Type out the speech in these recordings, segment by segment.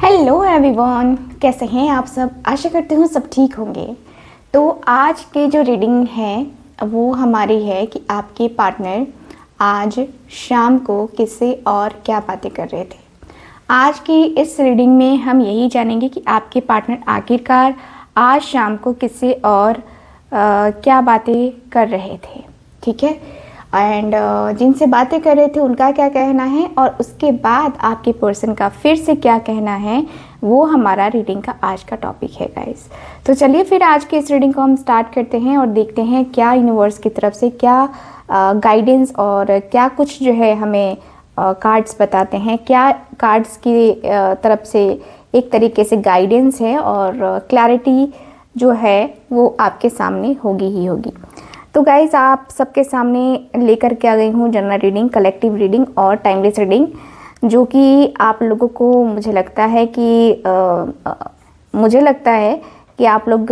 Hello everyone, कैसे हैं आप सब। आशा करती हूँ सब ठीक होंगे। तो आज की जो रीडिंग है वो हमारी है कि आपके पार्टनर आज शाम को किससे और क्या बातें कर रहे थे। आज की इस रीडिंग में हम यही जानेंगे कि आपके पार्टनर आखिरकार आज शाम को किससे और क्या बातें कर रहे थे। ठीक है, एंड जिनसे बातें कर रहे थे उनका क्या कहना है और उसके बाद आपके पर्सन का फिर से क्या कहना है, वो हमारा रीडिंग का आज का टॉपिक है गाइस। तो चलिए फिर आज की इस रीडिंग को हम स्टार्ट करते हैं और देखते हैं क्या यूनिवर्स की तरफ से क्या गाइडेंस और क्या कुछ जो है हमें कार्ड्स बताते हैं, क्या कार्ड्स की तरफ से एक तरीके से गाइडेंस है और क्लैरिटी जो है वो आपके सामने होगी ही होगी। तो गाइज आप सबके सामने लेकर के आ गई हूँ जनरल रीडिंग, कलेक्टिव रीडिंग और टाइमलेस रीडिंग, जो कि आप लोगों को मुझे लगता है कि आप लोग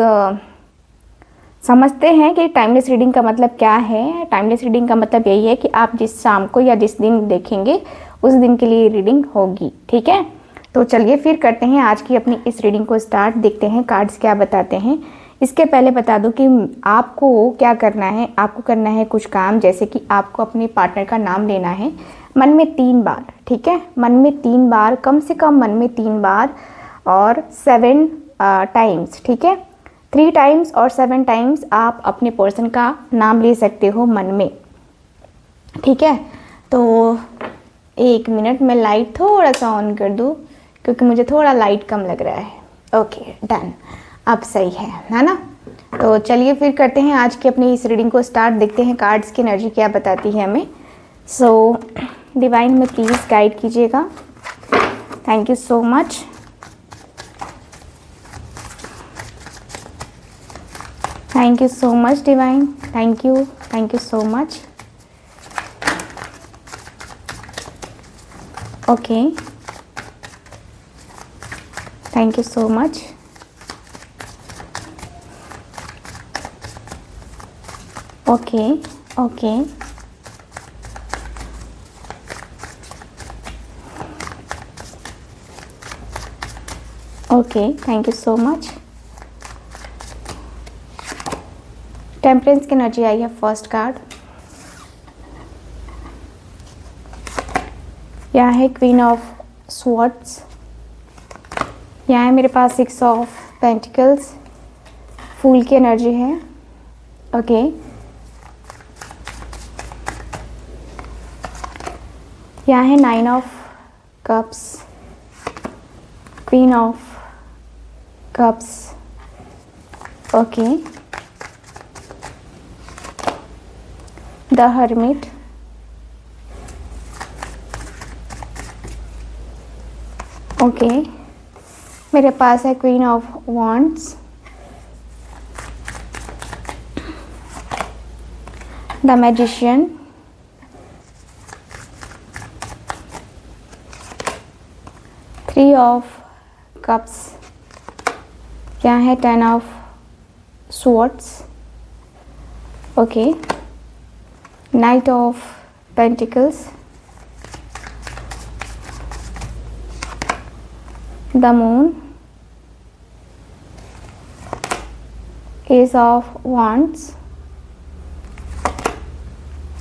समझते हैं कि टाइमलेस रीडिंग का मतलब क्या है। टाइमलेस रीडिंग का मतलब यही है कि आप जिस शाम को या जिस दिन देखेंगे उस दिन के लिए रीडिंग होगी। ठीक है, तो चलिए फिर करते हैं आज की अपनी इस रीडिंग को स्टार्ट। देखते हैं कार्ड्स क्या बताते हैं। इसके पहले बता दूं कि आपको क्या करना है। आपको करना है कुछ काम, जैसे कि आपको अपने पार्टनर का नाम लेना है मन में 3 बार। ठीक है, मन में 3 बार, कम से कम मन में 3 बार और 7 टाइम्स। ठीक है, 3 टाइम्स और 7 टाइम्स आप अपने पर्सन का नाम ले सकते हो मन में। ठीक है, तो 1 मिनट में लाइट थोड़ा सा ऑन कर दूँ क्योंकि मुझे थोड़ा लाइट कम लग रहा है। ओके डन, अब सही है ना। तो चलिए फिर करते हैं आज की अपनी इस रीडिंग को स्टार्ट। देखते हैं कार्ड्स की एनर्जी क्या बताती है हमें। सो डिवाइन में प्लीज़ गाइड कीजिएगा। Thank you so much. Thank you so much divine, thank you so much. Okay, thank you so much. Okay okay, okay, thank you so much. Temperance की energy आई है first card. यहाँ है queen of swords, यहाँ है मेरे पास 6 of pentacles, फूल की एनर्जी है। ओके, यहाँ है 9 of cups, queen of cups. Okay, the hermit, okay, मेरे पास है queen of wands, the magician, three of cups, क्या है 10 of swords. Okay, knight of pentacles, the moon, ace of wands,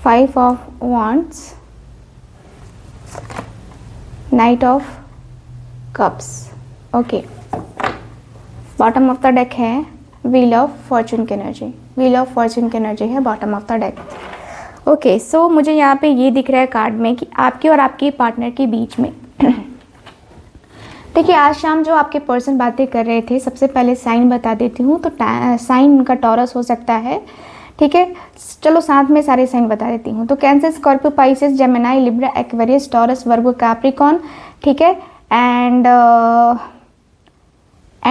5 of wands, knight of cups. Okay, bottom of the deck है wheel of fortune की एनर्जी। Wheel of fortune की एनर्जी है bottom of the deck. Okay, so मुझे यहाँ पे ये दिख रहा है कार्ड में कि आपके और आपके पार्टनर के बीच में देखिए आज शाम जो आपके पर्सन बातें कर रहे थे, सबसे पहले साइन बता देती हूँ। तो साइन उनका टॉरस हो सकता है। ठीक है, चलो साथ में सारे साइन बता देती हूँ। तो Cancer, Scorpio, Pisces, Gemini, Libra, Aquarius, Taurus, Virgo, Capricorn. ठीक है, एंड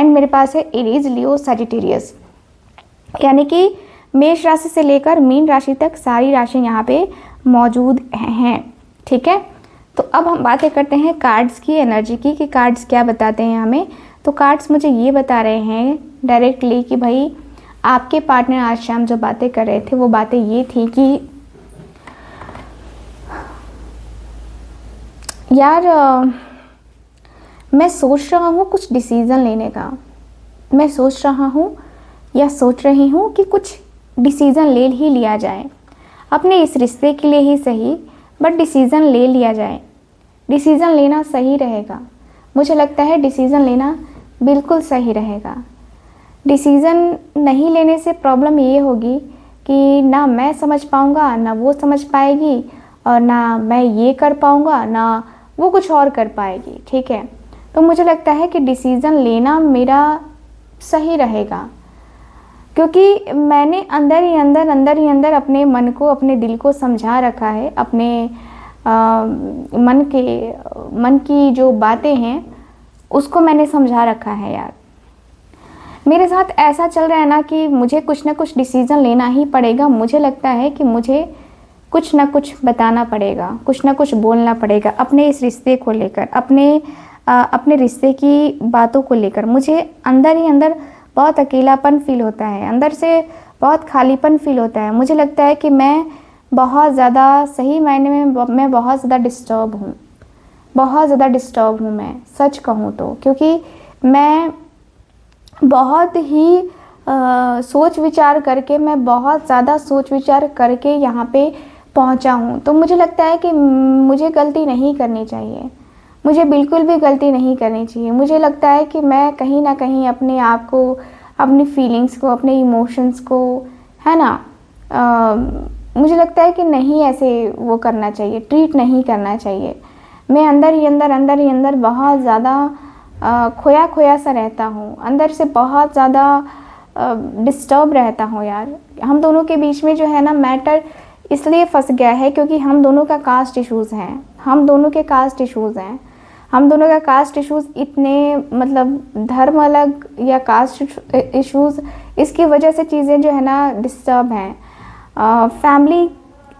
मेरे पास है एरीज, लियो, सजिटेरियस, यानी कि मेष राशि से लेकर मीन राशि तक सारी राशि यहाँ पे मौजूद हैं। ठीक है, तो अब हम बातें करते हैं कार्ड्स की एनर्जी की कि कार्ड्स क्या बताते हैं हमें। तो कार्ड्स मुझे ये बता रहे हैं डायरेक्टली कि भाई आपके पार्टनर आज शाम जो बातें कर रहे थे वो बातें ये थी कि यार मैं सोच रहा हूँ कुछ डिसीज़न लेने का, मैं सोच रहा हूँ या सोच रही हूँ कि कुछ डिसीज़न ले ही लिया जाए, अपने इस रिश्ते के लिए ही सही, बट डिसीज़न ले लिया जाए। डिसीज़न लेना सही रहेगा, मुझे लगता है डिसीज़न लेना बिल्कुल सही रहेगा। डिसीज़न नहीं लेने से प्रॉब्लम ये होगी कि ना मैं समझ पाऊँगा, ना वो समझ पाएगी, और ना मैं ये कर पाऊँगा, ना वो कुछ और कर पाएगी। ठीक है, तो मुझे लगता है कि डिसीज़न लेना मेरा सही रहेगा, क्योंकि मैंने अंदर ही अंदर अपने मन को, अपने दिल को समझा रखा है। अपने मन की जो बातें हैं उसको मैंने समझा रखा है यार। मेरे साथ ऐसा चल रहा है ना कि मुझे कुछ ना कुछ डिसीज़न लेना ही पड़ेगा। मुझे लगता है कि मुझे कुछ ना कुछ बताना पड़ेगा, कुछ ना कुछ बोलना पड़ेगा अपने इस रिश्ते को लेकर, अपने रिश्ते की बातों को लेकर। मुझे अंदर ही अंदर बहुत अकेलापन फील होता है, अंदर से बहुत खालीपन फील होता है। मुझे लगता है कि मैं बहुत ज़्यादा, सही मायने में मैं बहुत ज़्यादा डिस्टर्ब हूँ, बहुत ज़्यादा डिस्टर्ब हूँ मैं सच कहूँ तो। क्योंकि मैं बहुत ही सोच विचार करके, मैं बहुत ज़्यादा सोच विचार करके यहाँ पे पहुँचा हूँ। तो मुझे लगता है कि मुझे गलती नहीं करनी चाहिए, मुझे बिल्कुल भी गलती नहीं करनी चाहिए। मुझे लगता है कि मैं कहीं ना कहीं अपने आप को, अपनी फीलिंग्स को, अपने इमोशंस को, है ना, मुझे लगता है कि नहीं ऐसे वो करना चाहिए, ट्रीट नहीं करना चाहिए। मैं अंदर ही अंदर बहुत ज़्यादा खोया खोया सा रहता हूँ, अंदर से बहुत ज़्यादा डिस्टर्ब रहता हूँ यार। हम दोनों के बीच में जो है ना मैटर इसलिए फंस गया है क्योंकि हम दोनों का कास्ट इश्यूज़ हैं, हम दोनों के कास्ट इश्यूज़ हैं। हम दोनों का कास्ट इश्यूज़ इतने, मतलब धर्म अलग या कास्ट इश्यूज़, इसकी वजह से चीज़ें जो है ना डिस्टर्ब हैं। फैमिली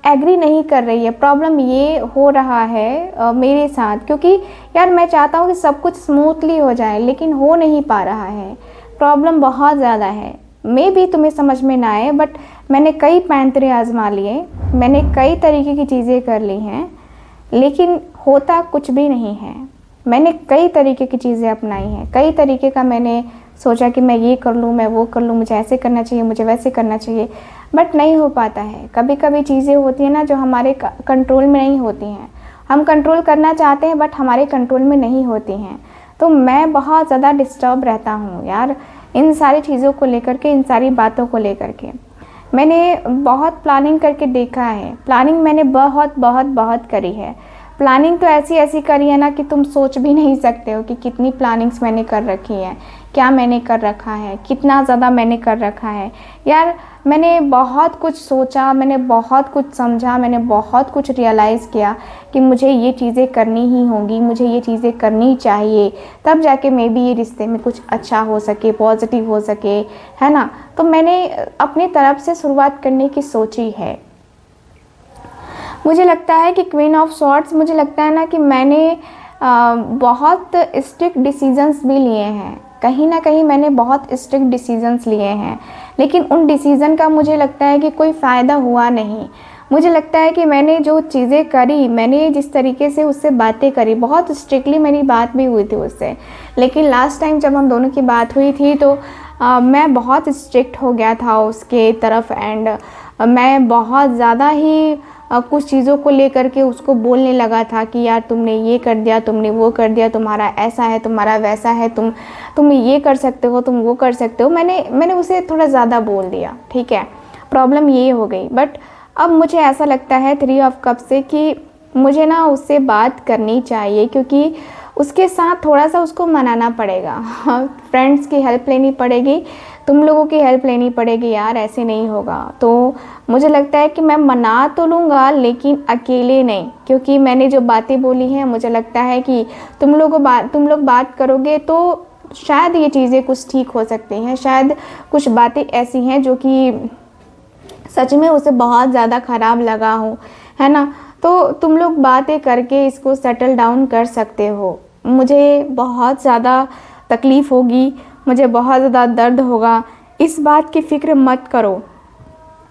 एग्री नहीं कर रही है। प्रॉब्लम ये हो रहा है मेरे साथ, क्योंकि यार मैं चाहता हूँ कि सब कुछ स्मूथली हो जाए, लेकिन हो नहीं पा रहा है। प्रॉब्लम बहुत ज़्यादा है। मे भी तुम्हें समझ में ना आए, बट मैंने कई पैंतरे आजमा लिए, मैंने कई तरीके की चीज़ें कर ली हैं, लेकिन होता कुछ भी नहीं है। मैंने कई तरीके की चीज़ें अपनाई हैं, कई तरीके का मैंने सोचा कि मैं ये कर लूँ, मैं वो कर लूँ, मुझे ऐसे करना चाहिए, मुझे वैसे करना चाहिए, बट नहीं हो पाता है। कभी कभी चीज़ें होती हैं ना जो हमारे कंट्रोल में नहीं होती हैं। हम कंट्रोल करना चाहते हैं बट हमारे कंट्रोल में नहीं होती हैं। तो मैं बहुत ज़्यादा डिस्टर्ब रहता हूँ यार इन सारी चीज़ों को लेकर के, इन सारी बातों को लेकर के। मैंने बहुत प्लानिंग करके देखा है, प्लानिंग मैंने बहुत करी है। प्लानिंग तो ऐसी करी है ना कि तुम सोच भी नहीं सकते हो कि कितनी प्लानिंग्स मैंने कर रखी है, क्या मैंने कर रखा है, कितना ज़्यादा मैंने कर रखा है यार। मैंने बहुत कुछ सोचा, मैंने बहुत कुछ समझा, मैंने बहुत कुछ रियलाइज़ किया कि मुझे ये चीज़ें करनी ही होंगी, मुझे ये चीज़ें करनी चाहिए, तब जाके मे बी ये रिश्ते में कुछ अच्छा हो सके, पॉजिटिव हो सके, है ना। तो मैंने अपनी तरफ से शुरुआत करने की सोची है। मुझे लगता है कि क्वीन ऑफ सॉर्ड्स, मुझे लगता है ना कि मैंने बहुत स्ट्रिक्ट डिसीजंस भी लिए हैं, कहीं ना कहीं मैंने बहुत स्ट्रिक्ट डिसीजंस लिए हैं, लेकिन उन डिसीज़न का मुझे लगता है कि कोई फ़ायदा हुआ नहीं। मुझे लगता है कि मैंने जो चीज़ें करी, मैंने जिस तरीके से उससे बातें करी, बहुत स्ट्रिक्टली मेरी बात भी हुई थी उससे, लेकिन लास्ट टाइम जब हम दोनों की बात हुई थी तो मैं बहुत स्ट्रिक्ट हो गया था उसके तरफ, एंड मैं बहुत ज़्यादा ही कुछ चीज़ों को लेकर के उसको बोलने लगा था कि यार तुमने ये कर दिया, तुमने वो कर दिया, तुम्हारा ऐसा है, तुम्हारा वैसा है, तुम ये कर सकते हो, तुम वो कर सकते हो। मैंने उसे थोड़ा ज़्यादा बोल दिया, ठीक है, प्रॉब्लम ये हो गई। बट अब मुझे ऐसा लगता है 3 ऑफ कप से कि मुझे ना उससे बात करनी चाहिए, क्योंकि उसके साथ थोड़ा सा उसको मनाना पड़ेगा। फ्रेंड्स की हेल्प लेनी पड़ेगी, तुम लोगों की हेल्प लेनी पड़ेगी यार, ऐसे नहीं होगा। तो मुझे लगता है कि मैं मना तो लूँगा लेकिन अकेले नहीं, क्योंकि मैंने जो बातें बोली हैं मुझे लगता है कि तुम लोग बात करोगे तो शायद ये चीज़ें कुछ ठीक हो सकती हैं। शायद कुछ बातें ऐसी हैं जो कि सच में उसे बहुत ज़्यादा ख़राब लगा हो, है ना। तो तुम लोग बातें करके इसको सेटल डाउन कर सकते हो। मुझे बहुत ज़्यादा तकलीफ़ होगी, मुझे बहुत ज़्यादा दर्द होगा, इस बात की फ़िक्र मत करो,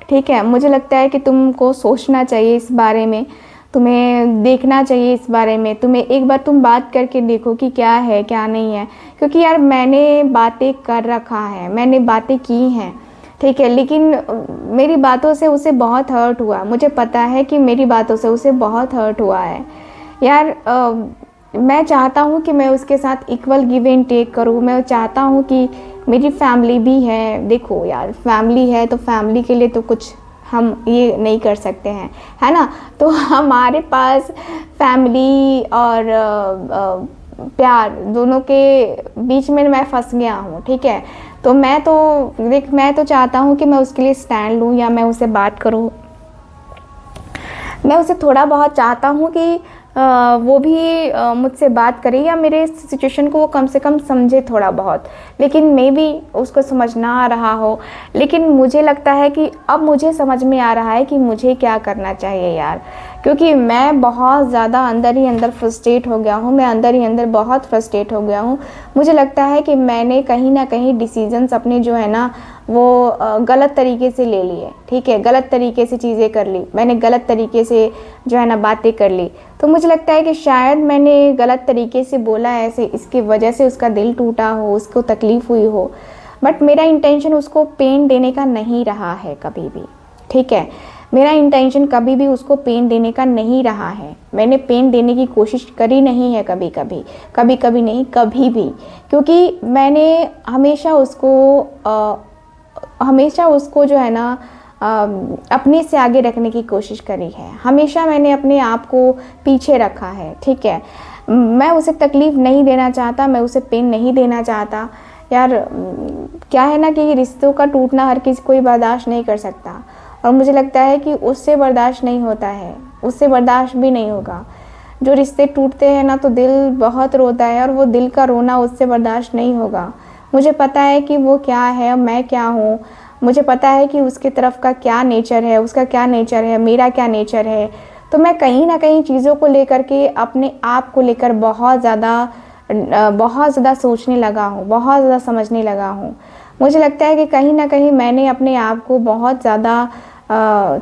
ठीक है। मुझे लगता है कि तुमको सोचना चाहिए इस बारे में, तुम्हें देखना चाहिए इस बारे में, तुम्हें एक बार तुम बात करके देखो कि क्या है क्या नहीं है। क्योंकि यार मैंने बातें कर रखा है, मैंने बातें की हैं, ठीक है, लेकिन मेरी बातों से उसे बहुत हर्ट हुआ। मुझे पता है कि मेरी बातों से उसे बहुत हर्ट हुआ है यार। मैं चाहता हूँ कि मैं उसके साथ इक्वल गिव एंड टेक करूँ। मैं चाहता हूँ कि मेरी फैमिली भी है। देखो यार, फैमिली है तो फैमिली के लिए तो कुछ हम ये नहीं कर सकते हैं, है ना। तो हमारे पास फैमिली और प्यार दोनों के बीच में मैं फंस गया हूँ, ठीक है। तो मैं तो चाहता हूँ कि मैं उसके लिए स्टैंड लूँ या मैं उससे बात करूँ। मैं उसे थोड़ा बहुत चाहता हूँ कि वो भी मुझसे बात करे या मेरे सिचुएशन को वो कम से कम समझे थोड़ा बहुत। लेकिन मे बी उसको समझ ना आ रहा हो। लेकिन मुझे लगता है कि अब मुझे समझ में आ रहा है कि मुझे क्या करना चाहिए यार। क्योंकि मैं बहुत ज़्यादा अंदर ही अंदर फ्रस्ट्रेट हो गया हूँ। मैं अंदर ही अंदर बहुत फ्रस्ट्रेट हो गया हूँ। मुझे लगता है कि मैंने कहीं ना कहीं डिसीजंस अपने जो है ना वो गलत तरीके से ले लिए, ठीक है। गलत तरीके से चीज़ें कर ली मैंने, गलत तरीके से जो है ना बातें कर ली। तो मुझे लगता है कि शायद मैंने गलत तरीके से बोला ऐसे, इसकी वजह से उसका दिल टूटा हो, उसको तकलीफ़ हुई हो। बट मेरा इंटेंशन उसको पेन देने का नहीं रहा है कभी भी, ठीक है। मेरा इंटेंशन कभी भी उसको पेन देने का नहीं रहा है। मैंने पेन देने की कोशिश करी नहीं है कभी कभी, कभी कभी नहीं, कभी भी। क्योंकि मैंने हमेशा उसको जो है ना अपने से आगे रखने की कोशिश करी है। हमेशा मैंने अपने आप को पीछे रखा है, ठीक है। मैं उसे तकलीफ़ नहीं देना चाहता, मैं उसे पेन नहीं देना चाहता यार। क्या है ना कि रिश्तों का टूटना हर किसी कोई बर्दाश्त नहीं कर सकता। और मुझे लगता है कि उससे बर्दाश्त नहीं होता है, उससे बर्दाश्त भी नहीं होगा। जो रिश्ते टूटते हैं ना तो दिल बहुत रोता है, और वो दिल का रोना उससे बर्दाश्त नहीं होगा। मुझे पता है कि वो क्या है, मैं क्या हूँ। मुझे पता है कि उसकी तरफ का क्या नेचर है, उसका क्या नेचर है, मेरा क्या नेचर है। तो मैं कहीं ना कहीं चीज़ों को लेकर के, अपने आप को लेकर बहुत ज़्यादा सोचने लगा हूँ, बहुत ज़्यादा समझने लगा हूँ। मुझे लगता है कि कहीं ना कहीं मैंने अपने आप को बहुत ज़्यादा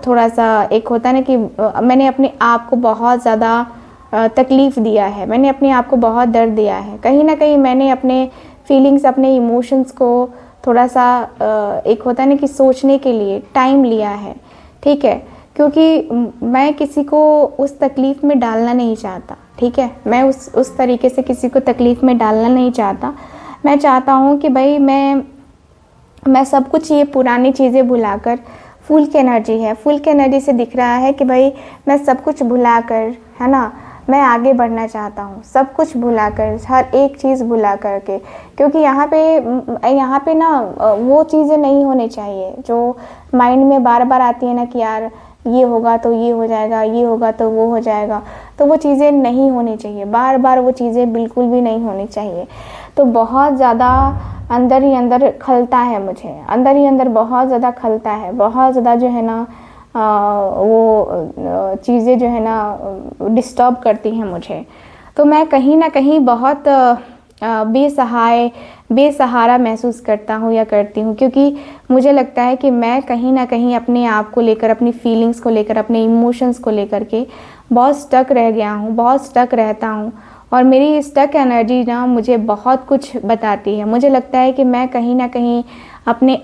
थोड़ा सा, एक होता है ना कि मैंने अपने आप को बहुत ज़्यादा तकलीफ़ दिया है, मैंने अपने आप को बहुत दर्द दिया है। कहीं ना कहीं मैंने अपने फीलिंग्स, अपने इमोशंस को थोड़ा सा एक होता है ना कि सोचने के लिए टाइम लिया है, ठीक है। क्योंकि मैं किसी को उस तकलीफ़ में डालना नहीं चाहता, ठीक है। मैं उस तरीके से किसी को तकलीफ़ में डालना नहीं चाहता। मैं चाहता हूँ कि भाई मैं सब कुछ ये पुरानी चीज़ें भुलाकर, फुल की एनर्जी है, फुल की एनर्जी से दिख रहा है कि भाई मैं सब कुछ भुलाकर, है ना, मैं आगे बढ़ना चाहता हूँ। सब कुछ भुलाकर, हर एक चीज़ भुला करके। क्योंकि यहाँ पे ना वो चीज़ें नहीं होनी चाहिए जो माइंड में बार बार आती है ना कि यार ये होगा तो ये हो जाएगा, ये होगा तो वो हो जाएगा। तो वो चीज़ें नहीं होनी चाहिए, बार बार वो चीज़ें बिल्कुल भी नहीं होनी चाहिए। तो बहुत ज़्यादा अंदर ही अंदर खलता है मुझे, अंदर ही अंदर बहुत ज़्यादा खलता है, बहुत ज़्यादा जो है ना वो चीज़ें जो है ना डिस्टर्ब करती हैं मुझे। तो मैं कहीं ना कहीं बहुत बेसहारा महसूस करता हूँ या करती हूँ। क्योंकि मुझे लगता है कि मैं कहीं ना कहीं अपने आप को लेकर, अपनी फीलिंग्स को लेकर, अपने इमोशंस को लेकर के बहुत स्टक रह गया हूँ, बहुत स्टक रहता हूँ। और मेरी स्टक एनर्जी ना मुझे बहुत कुछ बताती है। मुझे लगता है कि मैं कहीं ना कहीं अपने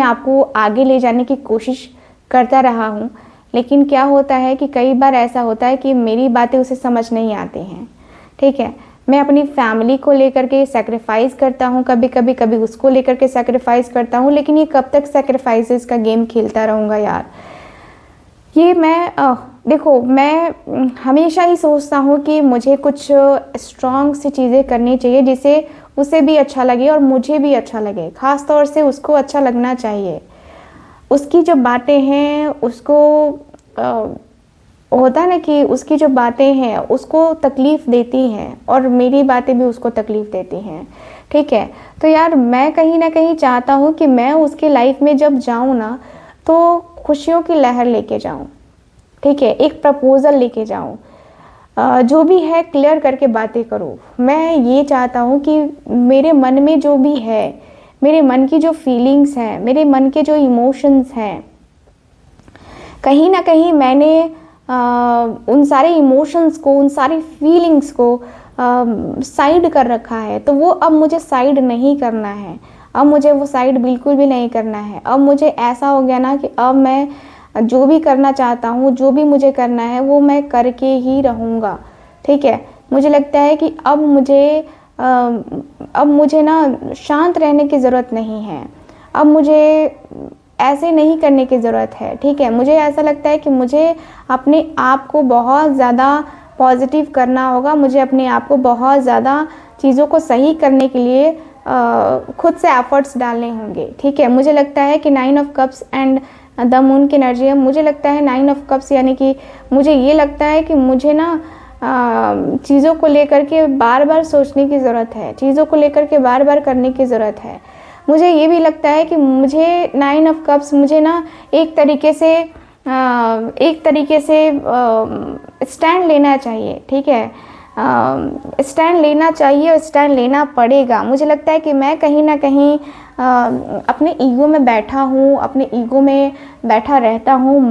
आप को आगे ले जाने की कोशिश करता रहा हूँ। लेकिन क्या होता है कि कई बार ऐसा होता है कि मेरी बातें उसे समझ नहीं आती हैं, ठीक है। मैं अपनी फैमिली को लेकर के सैक्रिफाइस करता हूँ, कभी उसको लेकर के सैक्रिफाइस करता हूँ। लेकिन ये कब तक सैक्रिफाइसेस का गेम खेलता रहूँगा यार। ये देखो, मैं हमेशा ही सोचता हूँ कि मुझे कुछ स्ट्रॉन्ग सी चीज़ें करनी चाहिए जिससे उसे भी अच्छा लगे और मुझे भी अच्छा लगे। ख़ास तौर से उसको अच्छा लगना चाहिए। उसकी जो बातें हैं उसको होता है ना कि उसकी जो बातें हैं उसको तकलीफ़ देती हैं, और मेरी बातें भी उसको तकलीफ़ देती हैं, ठीक है। तो यार मैं कहीं ना कहीं चाहता हूँ कि मैं उसकी लाइफ में जब जाऊँ ना तो खुशियों की लहर लेके जाऊँ, ठीक है। एक प्रपोज़ल लेके जाऊँ, जो भी है क्लियर करके बातें करूँ। मैं ये चाहता हूँ कि मेरे मन में जो भी है, मेरे मन की जो फीलिंग्स हैं, मेरे मन के जो इमोशंस हैं, कहीं ना कहीं मैंने उन सारे इमोशंस को, उन सारी फीलिंग्स को साइड कर रखा है। तो वो अब मुझे साइड नहीं करना है, अब मुझे वो साइड बिल्कुल भी नहीं करना है। अब मुझे ऐसा हो गया ना कि अब मैं जो भी करना चाहता हूँ, जो भी मुझे करना है वो मैं करके ही रहूँगा, ठीक है। मुझे लगता है कि अब मुझे ना शांत रहने की ज़रूरत नहीं है, अब मुझे ऐसे नहीं करने की ज़रूरत है, ठीक है। मुझे ऐसा लगता है कि मुझे अपने आप को बहुत ज़्यादा पॉजिटिव करना होगा, मुझे अपने आप को बहुत ज़्यादा चीज़ों को सही करने के लिए खुद से एफर्ट्स डालने होंगे, ठीक है। मुझे लगता है कि 9 of cups and the moon की एनर्जी है। मुझे लगता है 9 ऑफ कप्स यानी कि मुझे ये लगता है कि मुझे ना चीज़ों को लेकर के बार बार सोचने की ज़रूरत है, चीज़ों को लेकर के बार बार करने की ज़रूरत है। मुझे ये भी लगता है कि मुझे 9 ऑफ कप्स मुझे ना एक तरीके से स्टैंड लेना चाहिए, ठीक है। स्टैंड लेना चाहिए और स्टैंड लेना पड़ेगा। मुझे लगता है कि मैं कहीं ना कहीं अपने ईगो में बैठा हूँ, अपने ईगो में बैठा रहता हूँ।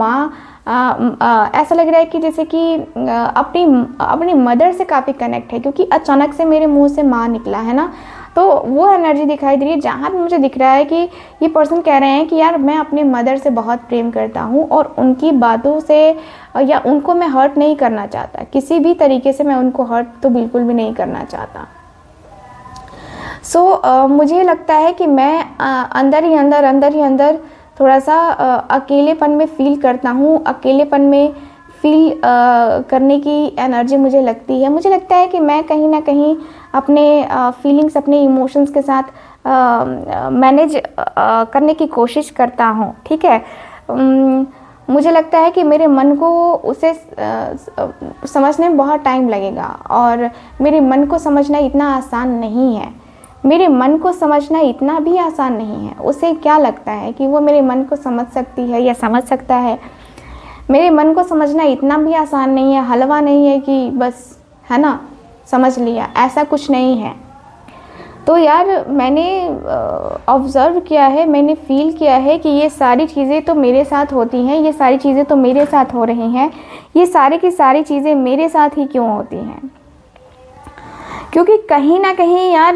ऐसा लग रहा है कि जैसे कि अपनी मदर से काफ़ी कनेक्ट है, क्योंकि अचानक से मेरे मुंह से माँ निकला है ना, तो वो एनर्जी दिखाई दे रही है जहाँ पे मुझे दिख रहा है कि ये पर्सन कह रहे हैं कि यार मैं अपने मदर से बहुत प्रेम करता हूँ और उनकी बातों से या उनको मैं हर्ट नहीं करना चाहता, किसी भी तरीके से मैं उनको हर्ट तो बिल्कुल भी नहीं करना चाहता। मुझे लगता है कि मैं अंदर ही अंदर थोड़ा सा अकेलेपन में फील करता हूँ, अकेलेपन में फील करने की एनर्जी मुझे लगती है। मुझे लगता है कि मैं कहीं ना कहीं अपने फीलिंग्स, अपने इमोशंस के साथ मैनेज करने की कोशिश करता हूँ, ठीक है। मुझे लगता है कि मेरे मन को उसे समझने में बहुत टाइम लगेगा और मेरे मन को समझना इतना आसान नहीं है, मेरे मन को समझना इतना भी आसान नहीं है। उसे क्या लगता है कि वो मेरे मन को समझ सकती है या समझ सकता है? मेरे मन को समझना इतना भी आसान नहीं है, हलवा नहीं है कि बस है ना समझ लिया, ऐसा कुछ नहीं है। तो यार मैंने ऑब्ज़र्व किया है, मैंने फील किया है कि ये सारी चीज़ें तो मेरे साथ होती हैं, ये सारी चीज़ें तो मेरे साथ हो रही हैं, ये सारी की सारी चीज़ें मेरे साथ ही क्यों होती हैं? क्योंकि कहीं ना कहीं यार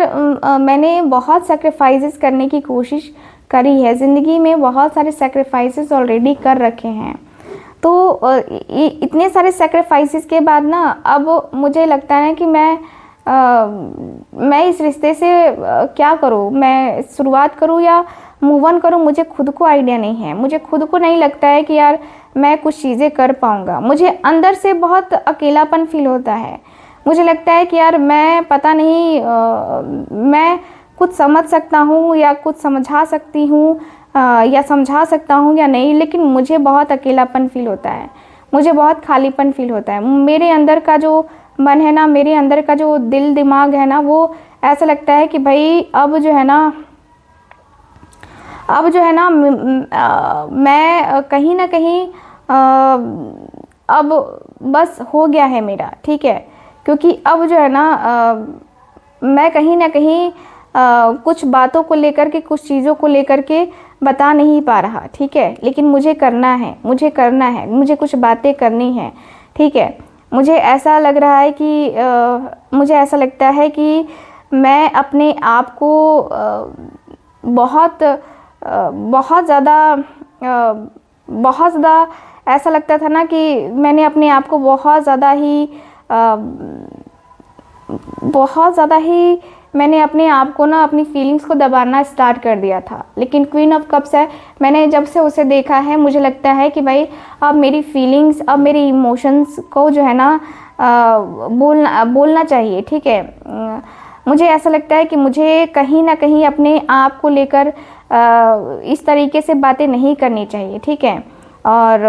मैंने बहुत सैक्रिफाइसेस करने की कोशिश करी है, ज़िंदगी में बहुत सारे सैक्रिफाइसेस ऑलरेडी कर रखे हैं। तो इतने सारे सैक्रिफाइसेस के बाद ना अब मुझे लगता है कि मैं इस रिश्ते से क्या करूँ, मैं शुरुआत करूँ या मूव ऑन करूँ, मुझे खुद को आइडिया नहीं है। मुझे खुद को नहीं लगता है कि यार मैं कुछ चीज़ें कर पाऊँगा। मुझे अंदर से बहुत अकेलापन फील होता है। मुझे लगता है कि यार मैं पता नहीं मैं कुछ समझ सकता हूँ या कुछ समझा सकती हूँ या समझा सकता हूँ या नहीं, लेकिन मुझे बहुत अकेलापन फील होता है, मुझे बहुत खालीपन फील होता है। मेरे अंदर का जो मन है ना, मेरे अंदर का जो दिल दिमाग है ना, वो ऐसा लगता है कि भाई अब जो है ना मैं कहीं ना कहीं अब बस हो गया है मेरा, ठीक है। क्योंकि अब जो है ना मैं कहीं ना कहीं कुछ बातों को लेकर के, कुछ चीज़ों को लेकर के बता नहीं पा रहा, ठीक है। लेकिन मुझे करना है, मुझे कुछ बातें करनी है, ठीक है। मुझे ऐसा लग रहा है कि मुझे ऐसा लगता है कि मैं अपने आप को बहुत ज़्यादा ऐसा लगता था ना कि मैंने अपने आप को बहुत ज़्यादा ही मैंने अपने आप को ना, अपनी फीलिंग्स को दबाना स्टार्ट कर दिया था। लेकिन क्वीन ऑफ कप्स है, मैंने जब से उसे देखा है मुझे लगता है कि भाई अब मेरी फीलिंग्स, अब मेरी इमोशंस को जो है ना बोलना चाहिए, ठीक है। मुझे ऐसा लगता है कि मुझे कहीं ना कहीं अपने आप को लेकर इस तरीके से बातें नहीं करनी चाहिए, ठीक है। और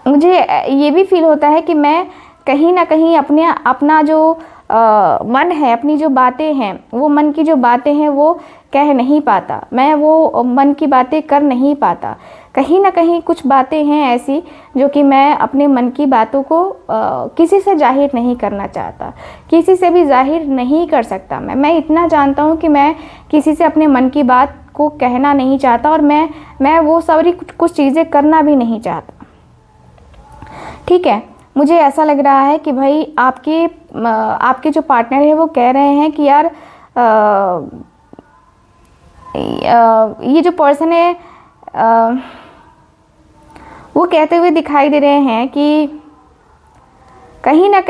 मुझे ये भी फील होता है कि मैं कहीं ना कहीं अपना जो मन है, अपनी जो बातें हैं, वो मन की जो बातें हैं वो कह नहीं पाता, मैं वो मन की बातें कर नहीं पाता। कहीं ना कहीं कुछ बातें हैं ऐसी जो कि मैं अपने मन की बातों को किसी से जाहिर नहीं करना चाहता, किसी से भी जाहिर नहीं कर सकता। मैं इतना जानता हूँ कि मैं किसी से अपने मन की बात को कहना नहीं चाहता और मैं वो सारी कुछ चीज़ें करना भी नहीं चाहता। ठीक है। मुझे ऐसा लग रहा है कि भाई आपके जो पार्टनर है वो कह रहे हैं कि यार ये जो पर्सन है वो कहते हुए दिखाई दे रहे हैं कि कहीं ना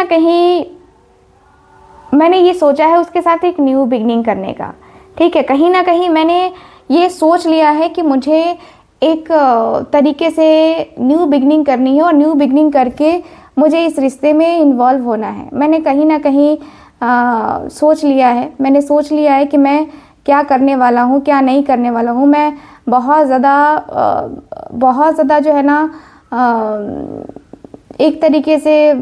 कहीं मैंने ये सोचा है उसके साथ एक न्यू बिगनिंग करने का। ठीक है, कहीं ना कहीं मैंने ये सोच लिया है कि मुझे एक तरीके से न्यू बिगनिंग करनी है और न्यू बिगनिंग करके मुझे इस रिश्ते में इन्वॉल्व होना है। मैंने कहीं ना कहीं सोच लिया है, मैंने सोच लिया है कि मैं क्या करने वाला हूँ, क्या नहीं करने वाला हूँ। मैं बहुत ज़्यादा जो है ना एक तरीके से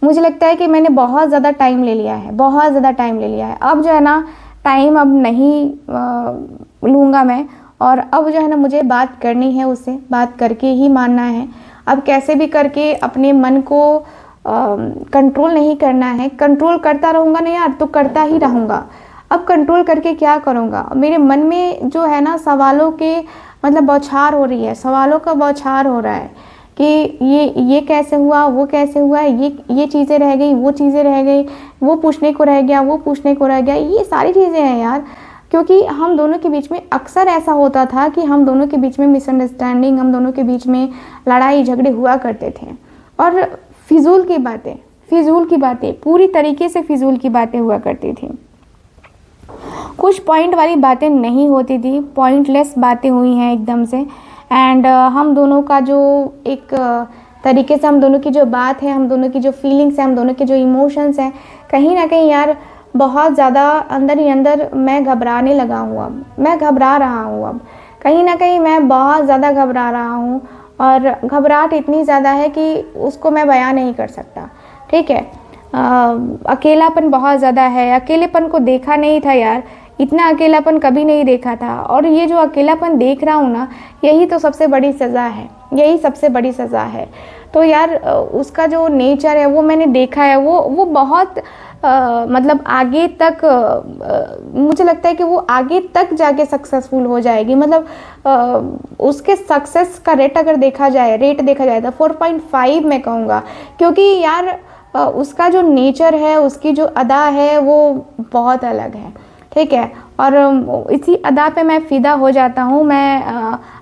मुझे लगता है कि मैंने बहुत ज़्यादा टाइम ले लिया है, बहुत ज़्यादा टाइम ले लिया है। अब जो है ना टाइम अब नहीं लूँगा मैं, और अब जो है ना मुझे बात करनी है, उससे बात करके ही मानना है। अब कैसे भी करके अपने मन को कंट्रोल नहीं करना है। कंट्रोल करता रहूँगा ना यार तो करता ही रहूँगा। अब कंट्रोल करके क्या करूँगा? मेरे मन में जो है ना सवालों के मतलब बौछार हो रही है, सवालों का बौछार हो रहा है कि ये कैसे हुआ, वो कैसे हुआ, ये चीज़ें रह गई, वो चीज़ें रह गई, वो पूछने को रह गया, वो पूछने को रह गया। ये सारी चीज़ें हैं यार, क्योंकि हम दोनों के बीच में अक्सर ऐसा होता था कि हम दोनों के बीच में मिसअंडरस्टैंडिंग, हम दोनों के बीच में लड़ाई झगड़े हुआ करते थे। और फिजूल की बातें पूरी तरीके से फिजूल की बातें हुआ करती थी। कुछ पॉइंट वाली बातें नहीं होती थी, पॉइंटलेस बातें हुई हैं एकदम से। एंड हम दोनों का जो एक तरीके से हम दोनों की जो बात है, हम दोनों की जो फीलिंग्स है, हम दोनों के जो इमोशंस हैं, कहीं ना कहीं यार बहुत ज़्यादा अंदर ही अंदर मैं घबराने लगा हूँ। अब मैं घबरा रहा हूँ, अब कहीं ना कहीं मैं बहुत ज़्यादा घबरा रहा हूँ। और घबराहट इतनी ज़्यादा है कि उसको मैं बयान नहीं कर सकता। ठीक है, अकेलापन बहुत ज़्यादा है। अकेलेपन को देखा नहीं था यार, इतना अकेलापन कभी नहीं देखा था। और ये जो अकेलापन देख रहा हूँ ना, यही तो सबसे बड़ी सज़ा है, यही सबसे बड़ी सज़ा है। तो यार उसका जो नेचर है वो मैंने देखा है, वो बहुत मतलब आगे तक मुझे लगता है कि वो आगे तक जाके सक्सेसफुल हो जाएगी। मतलब उसके सक्सेस का रेट अगर देखा जाए तो 4.5 मैं कहूँगा, क्योंकि यार उसका जो नेचर है, उसकी जो अदा है वो बहुत अलग है। ठीक है, और इसी अदा पे मैं फ़िदा हो जाता हूँ। मैं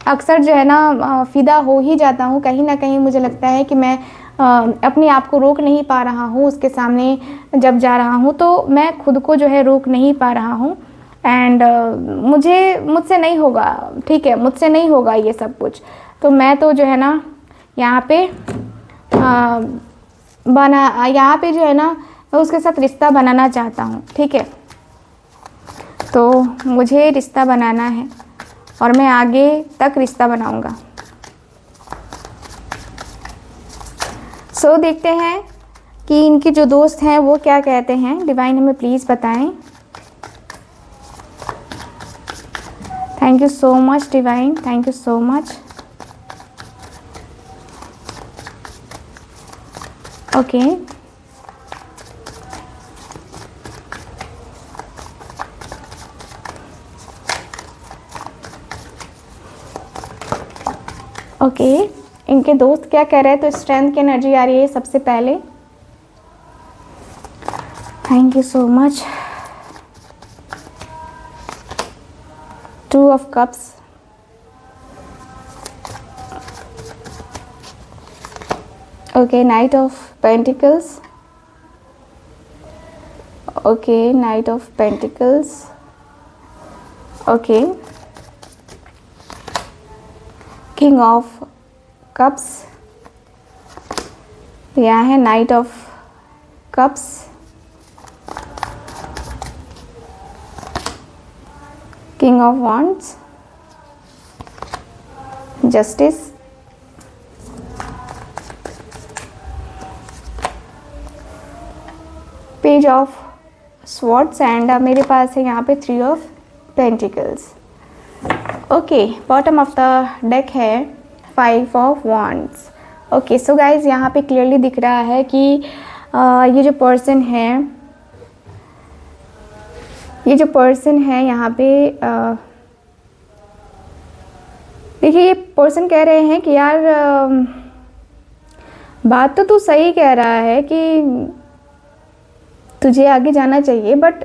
अक्सर जो है ना फ़िदा हो ही जाता हूँ। कहीं ना कहीं मुझे लगता है कि मैं अपने आप को रोक नहीं पा रहा हूँ। उसके सामने जब जा रहा हूँ तो मैं खुद को जो है रोक नहीं पा रहा हूँ। एंड मुझसे नहीं होगा, ठीक है, मुझसे नहीं होगा ये सब कुछ। तो मैं तो जो है ना यहाँ पे जो है ना मैं उसके साथ रिश्ता बनाना चाहता हूँ। ठीक है, तो मुझे रिश्ता बनाना है और मैं आगे तक रिश्ता बनाऊंगा। सो देखते हैं कि इनके जो दोस्त हैं वो क्या कहते हैं। डिवाइन हमें प्लीज़ बताएं। Thank you so much divine, thank you so much. Okay, okay, इनके दोस्त क्या कह रहे हैं? तो स्ट्रेंथ की एनर्जी आ रही है सबसे पहले। Thank you so much. 2 of cups, okay, knight of pentacles, okay, knight of pentacles, okay, king of cups, यहाँ है night of cups, king of wands, justice, page of swords and मेरे पास है यहाँ पे 3 of pentacles. Okay, bottom of the deck है 5 of wands. Okay, so guys यहाँ पे क्लियरली दिख रहा है कि ये जो पर्सन है यहाँ पे देखिए, ये पर्सन कह रहे हैं कि यार बात तो तू सही कह रहा है कि तुझे आगे जाना चाहिए, बट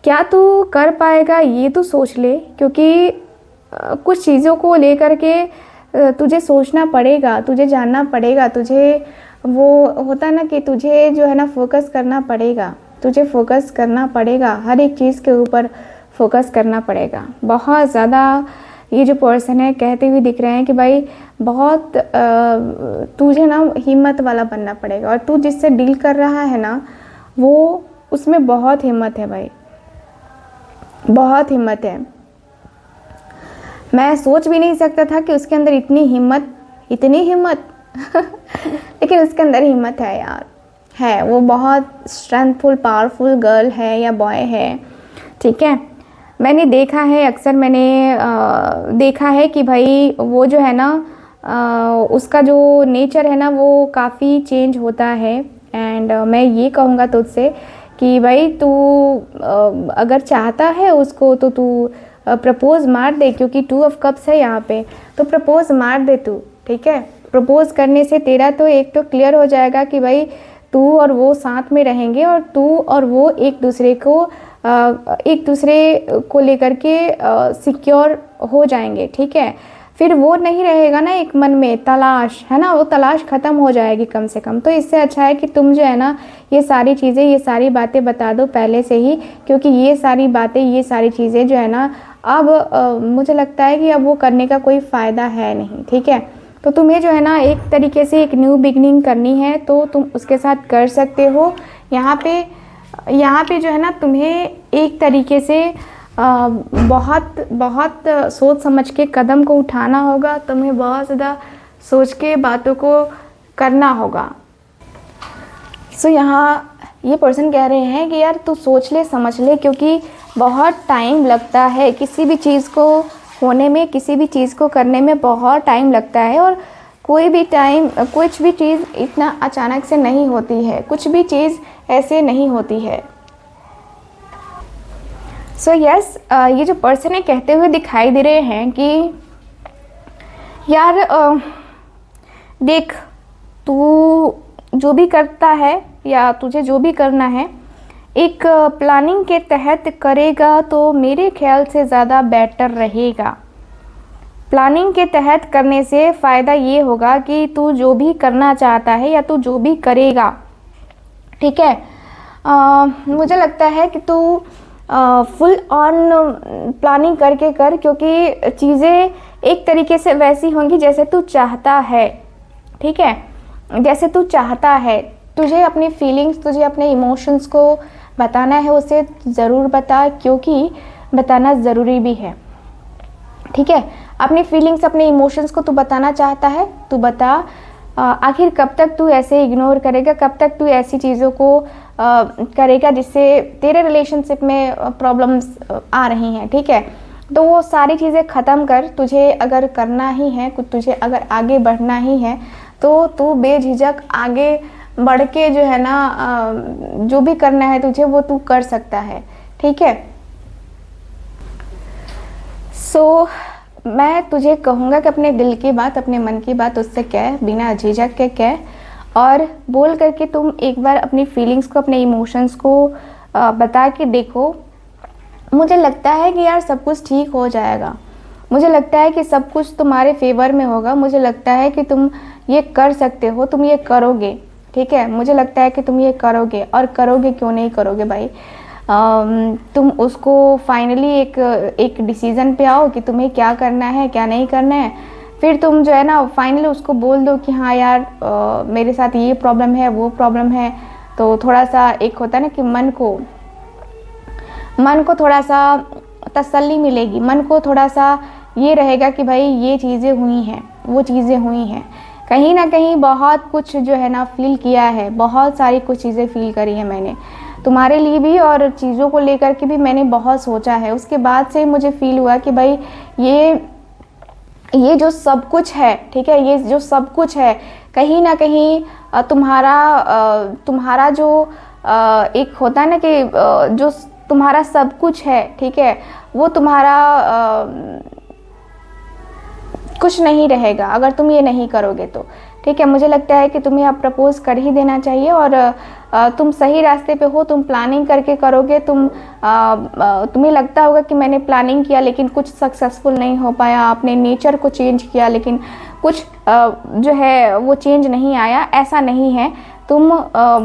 क्या तू कर पाएगा ये तो सोच ले, क्योंकि कुछ चीज़ों को लेकर के तुझे सोचना पड़ेगा, तुझे जानना पड़ेगा, तुझे वो होता ना कि तुझे जो है ना फोकस करना पड़ेगा, तुझे फोकस करना पड़ेगा, हर एक चीज़ के ऊपर फोकस करना पड़ेगा। बहुत ज़्यादा ये जो पर्सन है कहते हुए दिख रहे हैं कि भाई बहुत तुझे ना हिम्मत वाला बनना पड़ेगा, और तू जिससे डील कर रहा है ना वो उसमें बहुत हिम्मत है भाई, बहुत हिम्मत है। मैं सोच भी नहीं सकता था कि उसके अंदर इतनी हिम्मत लेकिन उसके अंदर हिम्मत है यार, है। वो बहुत स्ट्रेंथफुल पावरफुल गर्ल है या बॉय है, ठीक है। मैंने देखा है, अक्सर मैंने देखा है कि भाई वो जो है ना उसका जो नेचर है ना वो काफ़ी चेंज होता है। एंड मैं ये कहूँगा तुझसे कि भाई तू अगर चाहता है उसको तो तू प्रपोज़ मार दे, क्योंकि 2 ऑफ कप्स है यहाँ पे, तो प्रपोज़ मार दे तू, ठीक है। प्रपोज़ करने से तेरा तो एक तो क्लियर हो जाएगा कि भाई तू और वो साथ में रहेंगे, और तू और वो एक दूसरे को लेकर के सिक्योर हो जाएंगे, ठीक है। फिर वो नहीं रहेगा ना एक मन में तलाश, है ना, वो तलाश ख़त्म हो जाएगी कम से कम। तो इससे अच्छा है कि तुम जो है ना ये सारी चीज़ें, ये सारी बातें बता दो पहले से ही, क्योंकि ये सारी बातें, ये सारी चीज़ें जो है ना अब मुझे लगता है कि अब वो करने का कोई फ़ायदा है नहीं, ठीक है। तो तुम्हें जो है ना एक तरीके से एक न्यू बिगनिंग करनी है तो तुम उसके साथ कर सकते हो। यहाँ पे जो है ना तुम्हें एक तरीके से बहुत बहुत सोच समझ के कदम को उठाना होगा, तुम्हें बहुत ज़्यादा सोच के बातों को करना होगा। सो यहाँ ये पर्सन कह रहे हैं कि यार तू सोच ले समझ ले, क्योंकि बहुत टाइम लगता है किसी भी चीज़ को होने में, किसी भी चीज़ को करने में बहुत टाइम लगता है, और कुछ भी चीज़ इतना अचानक से नहीं होती है, कुछ भी चीज़ ऐसे नहीं होती है। सो यस, ये जो पर्सन है कहते हुए दिखाई दे रहे हैं कि यार देख, तू जो भी करता है या तुझे जो भी करना है एक प्लानिंग के तहत करेगा तो मेरे ख्याल से ज़्यादा बेटर रहेगा। प्लानिंग के तहत करने से फ़ायदा ये होगा कि तू जो भी करना चाहता है या तू जो भी करेगा, ठीक है, मुझे लगता है कि तू फुल ऑन प्लानिंग करके कर, क्योंकि चीज़ें एक तरीके से वैसी होंगी जैसे तू चाहता है, ठीक है, जैसे तू चाहता है। तुझे अपनी फीलिंग्स, तुझे अपने इमोशंस को बताना है, उसे ज़रूर बता, क्योंकि बताना ज़रूरी भी है, ठीक है। अपनी फीलिंग्स, अपने इमोशंस को तू बताना चाहता है, तू बता। आखिर कब तक तू ऐसे इग्नोर करेगा, कब तक तू ऐसी चीज़ों को करेगा जिससे तेरे रिलेशनशिप में प्रॉब्लम्स आ रही हैं, ठीक है। तो वो सारी चीज़ें ख़त्म कर। तुझे अगर करना ही है, तुझे अगर आगे बढ़ना ही है तो तू बेझिझक आगे बढ़ के जो है ना जो भी करना है तुझे वो तू कर सकता है, ठीक है। सो मैं तुझे कहूँगा कि अपने दिल की बात, अपने मन की बात उससे कह, बिना झिझक के कह, और बोल करके तुम एक बार अपनी फीलिंग्स को, अपने इमोशंस को बता के देखो। मुझे लगता है कि यार सब कुछ ठीक हो जाएगा, मुझे लगता है कि सब कुछ तुम्हारे फेवर में होगा, मुझे लगता है कि तुम ये कर सकते हो, तुम ये करोगे, ठीक है। मुझे लगता है कि तुम ये करोगे, और करोगे, क्यों नहीं करोगे भाई। तुम उसको फाइनली एक डिसीज़न पे आओ कि तुम्हें क्या करना है, क्या नहीं करना है। फिर तुम जो है ना फाइनली उसको बोल दो कि हाँ यार मेरे साथ ये प्रॉब्लम है, वो प्रॉब्लम है। तो थोड़ा सा एक होता है ना कि मन को थोड़ा सा तसल्ली मिलेगी, मन को थोड़ा सा ये रहेगा कि भाई ये चीज़ें हुई हैं, वो चीज़ें हुई हैं, कहीं ना कहीं बहुत कुछ जो है ना फील किया है, बहुत सारी कुछ चीज़ें फील करी है मैंने तुम्हारे लिए भी, और चीज़ों को लेकर के भी मैंने बहुत सोचा है। उसके बाद से मुझे फील हुआ कि भाई ये जो सब कुछ है, ठीक है, ये जो सब कुछ है कहीं ना कहीं तुम्हारा जो एक होता है ना कि जो तुम्हारा सब कुछ है, ठीक है, वो तुम्हारा खुश नहीं रहेगा अगर तुम ये नहीं करोगे तो। ठीक है, मुझे लगता है कि तुम्हें अब प्रपोज कर ही देना चाहिए और तुम सही रास्ते पे हो। तुम प्लानिंग करके करोगे, तुम्हें लगता होगा कि मैंने प्लानिंग किया लेकिन कुछ सक्सेसफुल नहीं हो पाया, आपने नेचर को चेंज किया लेकिन कुछ जो है वो चेंज नहीं आया। ऐसा नहीं है, तुम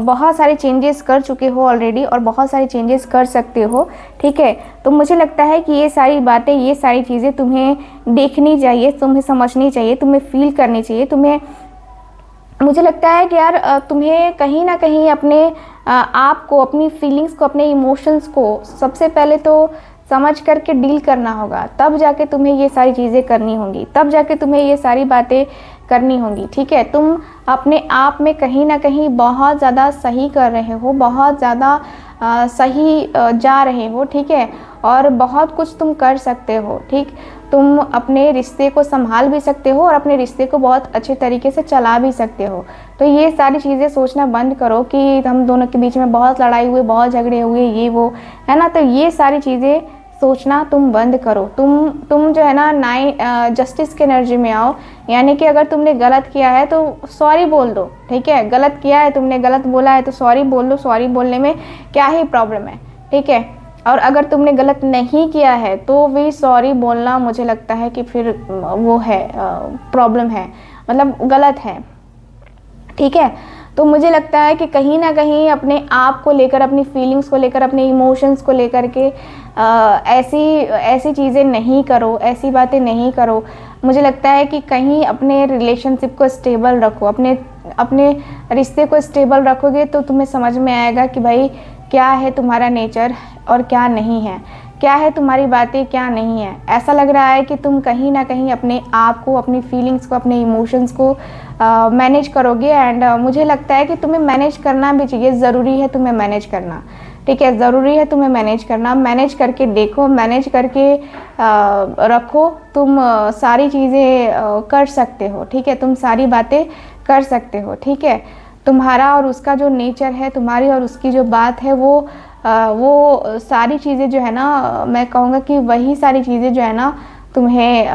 बहुत सारे चेंजेस कर चुके हो ऑलरेडी और बहुत सारे चेंजेस कर सकते हो। ठीक है, तो मुझे लगता है कि ये सारी बातें, ये सारी चीज़ें तुम्हें देखनी चाहिए, तुम्हें समझनी चाहिए, तुम्हें फील करनी चाहिए। मुझे लगता है कि यार तुम्हें कहीं ना कहीं अपने आप को, अपनी फीलिंग्स को, अपने इमोशंस को सबसे पहले तो समझ करके डील करना होगा, तब जाके तुम्हें ये सारी चीज़ें करनी होंगी, तब जाके तुम्हें ये सारी बातें करनी होंगी। ठीक है, तुम अपने आप में कहीं ना कहीं बहुत ज़्यादा सही कर रहे हो, बहुत ज़्यादा सही जा रहे हो। ठीक है, और बहुत कुछ तुम कर सकते हो। ठीक, तुम अपने रिश्ते को संभाल भी सकते हो और अपने रिश्ते को बहुत अच्छे तरीके से चला भी सकते हो। तो ये सारी चीज़ें सोचना बंद करो कि हम दोनों के बीच में बहुत लड़ाई हुई, बहुत झगड़े हुए, ये वो है ना। तो ये सारी चीज़ें सोचना तुम बंद करो। तुम जो है ना जस्टिस की एनर्जी में आओ, यानी कि अगर तुमने गलत किया है तो सॉरी बोल दो। ठीक है, गलत किया है तुमने, गलत बोला है तो सॉरी बोल दो। सॉरी बोलने में क्या ही प्रॉब्लम है। ठीक है, और अगर तुमने गलत नहीं किया है तो भी सॉरी बोलना मुझे लगता है कि फिर वो है प्रॉब्लम है, मतलब गलत है। ठीक है, तो मुझे लगता है कि कहीं ना कहीं अपने आप को लेकर, अपनी फीलिंग्स को लेकर, अपने इमोशंस को लेकर के ऐसी चीज़ें नहीं करो, ऐसी बातें नहीं करो। मुझे लगता है कि कहीं अपने रिलेशनशिप को स्टेबल रखो, अपने रिश्ते को स्टेबल रखोगे तो तुम्हें समझ में आएगा कि भाई क्या है तुम्हारा नेचर और क्या नहीं है, क्या है तुम्हारी बातें, क्या नहीं है। ऐसा लग रहा है कि तुम कहीं ना कहीं अपने आप को, अपनी फीलिंग्स को, अपने इमोशंस को मैनेज करोगे। एंड मुझे लगता है कि तुम्हें मैनेज करना भी चाहिए, ज़रूरी है तुम्हें मैनेज करना। ठीक है, ज़रूरी है तुम्हें मैनेज करना। मैनेज करके देखो, मैनेज करके रखो। तुम सारी चीज़ें कर सकते हो। ठीक है, तुम सारी बातें कर सकते हो। ठीक है, तुम्हारा और उसका जो नेचर है, तुम्हारी और उसकी जो बात है, वो सारी चीज़ें जो है ना, मैं कहूँगा कि वही सारी चीज़ें जो है ना तुम्हें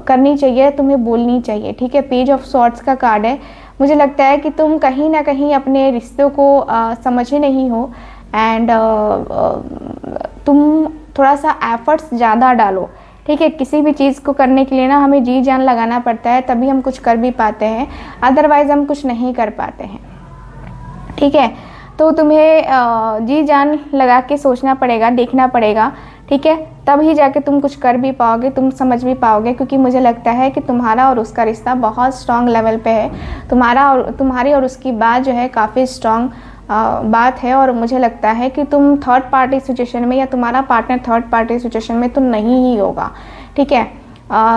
करनी चाहिए, तुम्हें बोलनी चाहिए। ठीक है, पेज ऑफ सॉर्ट्स का कार्ड है। मुझे लगता है कि तुम कहीं ना कहीं अपने रिश्तों को समझे नहीं हो एंड तुम थोड़ा सा एफर्ट्स ज़्यादा डालो। ठीक है, किसी भी चीज़ को करने के लिए ना हमें जी जान लगाना पड़ता है, तभी हम कुछ कर भी पाते हैं, अदरवाइज़ हम कुछ नहीं कर पाते हैं। ठीक है, तो तुम्हें जी जान लगा के सोचना पड़ेगा, देखना पड़ेगा। ठीक है, तभी जाके तुम कुछ कर भी पाओगे, तुम समझ भी पाओगे। क्योंकि मुझे लगता है कि तुम्हारा और उसका रिश्ता बहुत स्ट्रॉन्ग लेवल पे है। तुम्हारी और उसकी बात जो है काफ़ी स्ट्रॉन्ग बात है। और मुझे लगता है कि तुम थर्ड पार्टी सिचुएशन में, या तुम्हारा पार्टनर थर्ड पार्टी सिचुएशन में तो नहीं ही होगा। ठीक है,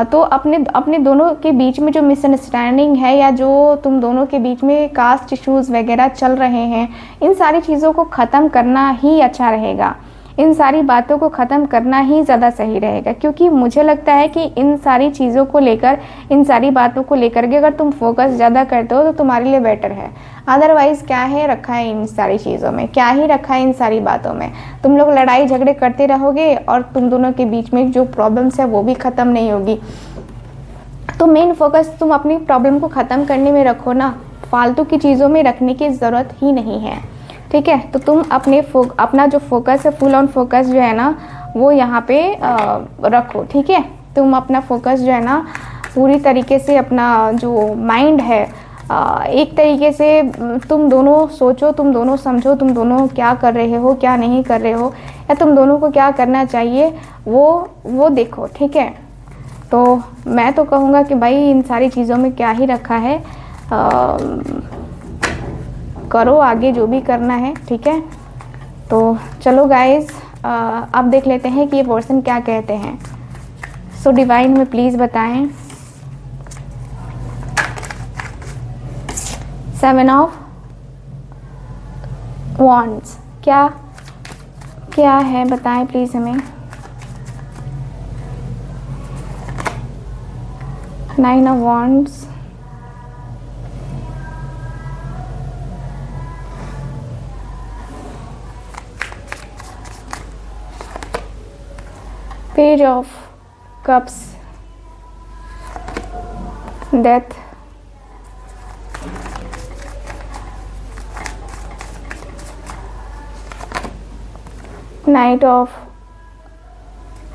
तो अपने दोनों के बीच में जो मिसअंडरस्टैंडिंग है, या जो तुम दोनों के बीच में कास्ट इश्यूज़ वगैरह चल रहे हैं, इन सारी चीज़ों को ख़त्म करना ही अच्छा रहेगा। इन सारी बातों को ख़त्म करना ही ज़्यादा सही रहेगा। क्योंकि मुझे लगता है कि इन सारी चीज़ों को लेकर, इन सारी बातों को लेकर के अगर तुम फोकस ज़्यादा करते हो तो तुम्हारे लिए बेटर है। अदरवाइज़ क्या है रखा है इन सारी चीज़ों में, क्या ही रखा है इन सारी बातों में। तुम लोग लड़ाई झगड़े करते रहोगे और तुम दोनों के बीच में जो प्रॉब्लम्स है वो भी ख़त्म नहीं होगी। तो मेन फोकस तुम अपनी प्रॉब्लम को ख़त्म करने में रखो ना, फालतू की चीज़ों में रखने की ज़रूरत ही नहीं है। ठीक है, तो तुम अपना जो फोकस है, फुल ऑन फोकस जो है ना, वो यहाँ पे रखो। ठीक है, तुम अपना फोकस जो है ना पूरी तरीके से, अपना जो माइंड है एक तरीके से तुम दोनों सोचो, तुम दोनों समझो, तुम दोनों क्या कर रहे हो, क्या नहीं कर रहे हो, या तुम दोनों को क्या करना चाहिए वो देखो। ठीक है, तो मैं तो कहूँगा कि भाई इन सारी चीज़ों में क्या ही रखा है, करो आगे जो भी करना है। ठीक है, तो चलो गाइस, अब देख लेते हैं कि ये पर्सन क्या कहते हैं। सो डिवाइन में प्लीज़ बताएं। 7 ऑफ वॉन्ड्स क्या है, बताएं प्लीज़ हमें। 9 of wands, page of cups, death, night of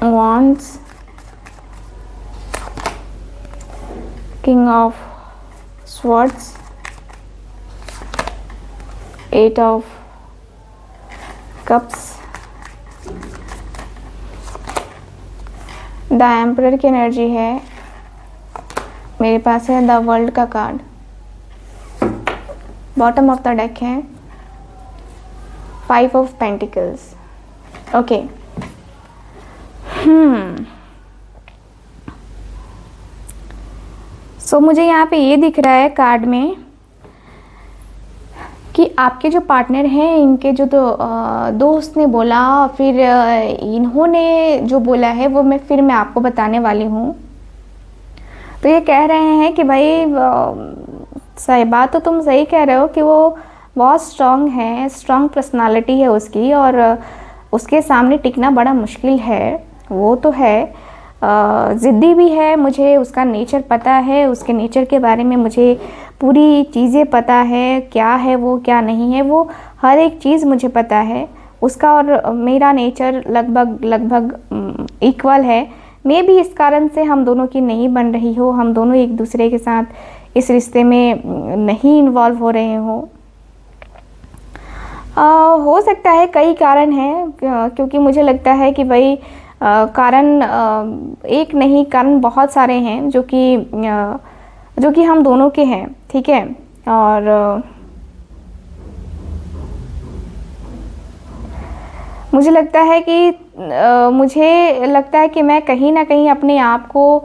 wands, king of swords, eight of cups, the emperor की एनर्जी है। मेरे पास है द वर्ल्ड का card. Bottom of the deck है five of pentacles. Okay, so मुझे यहाँ पे ये दिख रहा है कार्ड में कि आपके जो पार्टनर हैं, इनके जो दोस्त ने बोला, फिर इन्होंने जो बोला है वो मैं आपको बताने वाली हूँ। तो ये कह रहे हैं कि भाई सही बात, तो तुम सही कह रहे हो कि वो बहुत स्ट्रांग है, स्ट्रांग पर्सनालिटी है उसकी, और उसके सामने टिकना बड़ा मुश्किल है। वो तो है, ज़िद्दी भी है, मुझे उसका नेचर पता है, उसके नेचर के बारे में मुझे पूरी चीज़ें पता है, क्या है वो क्या नहीं है, वो हर एक चीज़ मुझे पता है। उसका और मेरा नेचर लगभग इक्वल है। मे भी इस कारण से हम दोनों की नहीं बन रही हो, हम दोनों एक दूसरे के साथ इस रिश्ते में नहीं इन्वॉल्व हो रहे हो। हो सकता है कई कारण हैं, क्योंकि मुझे लगता है कि भाई कारण एक नहीं, कारण बहुत सारे हैं जो कि हम दोनों के हैं, ठीक है। और मुझे लगता है कि मैं कहीं ना कहीं अपने आप को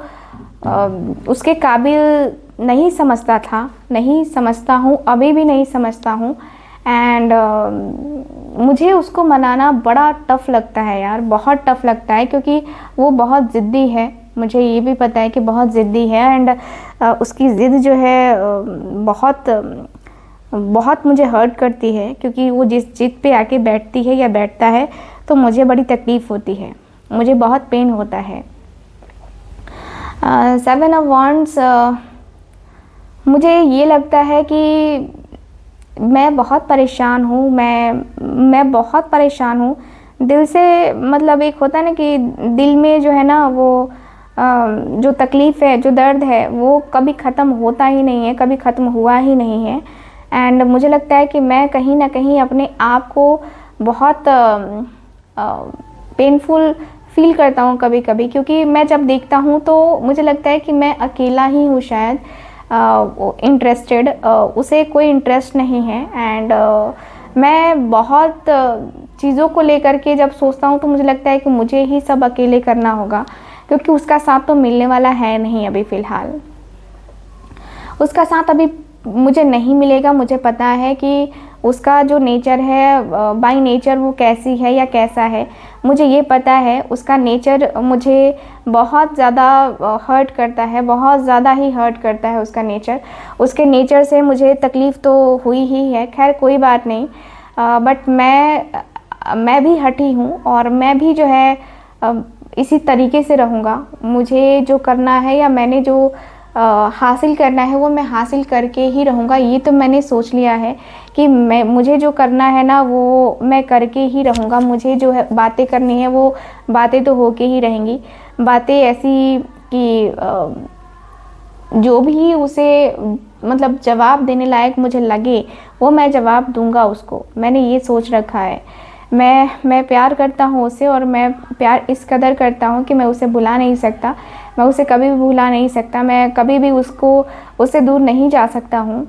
उसके काबिल नहीं समझता था, नहीं समझता हूँ, अभी भी नहीं समझता हूँ। एंड मुझे उसको मनाना बड़ा टफ़ लगता है यार, बहुत टफ़ लगता है, क्योंकि वो बहुत ज़िद्दी है। मुझे ये भी पता है कि बहुत ज़िद्दी है, एंड उसकी ज़िद जो है बहुत मुझे हर्ट करती है, क्योंकि वो जिस जिद पे आके बैठती है या बैठता है तो मुझे बड़ी तकलीफ़ होती है, मुझे बहुत पेन होता है। सेवन ऑफ वॉन्ड्स, मुझे ये लगता है कि मैं बहुत परेशान हूँ, मैं बहुत परेशान हूँ दिल से। मतलब एक होता है ना कि दिल में जो है ना वो जो तकलीफ़ है, जो दर्द है, वो कभी ख़त्म होता ही नहीं है, कभी ख़त्म हुआ ही नहीं है। एंड मुझे लगता है कि मैं कहीं ना कहीं अपने आप को बहुत पेनफुल फील करता हूँ कभी कभी, क्योंकि मैं जब देखता हूँ तो मुझे लगता है कि मैं अकेला ही हूँ शायद इंटरेस्टेड, उसे कोई इंटरेस्ट नहीं है। एंड मैं बहुत चीज़ों को लेकर के जब सोचता हूँ तो मुझे लगता है कि मुझे ही सब अकेले करना होगा, क्योंकि उसका साथ तो मिलने वाला है नहीं अभी फ़िलहाल। उसका साथ अभी मुझे नहीं मिलेगा। मुझे पता है कि उसका जो नेचर है, बाय नेचर वो कैसी है या कैसा है, मुझे ये पता है। उसका नेचर मुझे बहुत ज़्यादा हर्ट करता है, बहुत ज़्यादा ही हर्ट करता है उसका नेचर। उसके नेचर से मुझे तकलीफ़ तो हुई ही है, खैर कोई बात नहीं। बट मैं भी हटी हूँ, और मैं भी जो है इसी तरीके से रहूँगा। मुझे जो करना है या मैंने जो हासिल करना है वो मैं हासिल करके ही रहूँगा। ये तो मैंने सोच लिया है कि मुझे जो करना है ना वो मैं करके ही रहूँगा। मुझे जो है बातें करनी है वो बातें तो होके ही रहेंगी। बातें ऐसी कि जो भी उसे मतलब जवाब देने लायक मुझे लगे वो मैं जवाब दूंगा उसको। मैंने ये सोच रखा है। मैं प्यार करता हूँ उसे, और मैं प्यार इस कदर करता हूँ कि मैं उसे भुला नहीं सकता। मैं उसे कभी भी भुला नहीं सकता। मैं कभी भी उससे दूर नहीं जा सकता हूँ।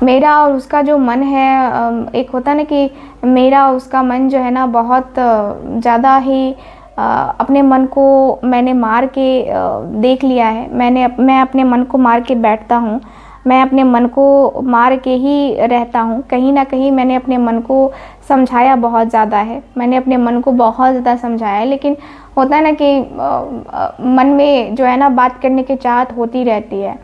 मेरा और उसका जो मन है, एक होता ना कि मेरा उसका मन जो है ना बहुत ज़्यादा ही अपने मन को मैंने मार के देख लिया है। मैं अपने मन को मार के बैठता हूँ, मैं अपने मन को मार के ही रहता हूँ। कहीं ना कहीं मैंने अपने मन को समझाया बहुत ज़्यादा है, मैंने अपने मन को बहुत ज़्यादा समझाया है, लेकिन होता है ना कि मन में जो है ना बात करने की चाहत होती रहती है।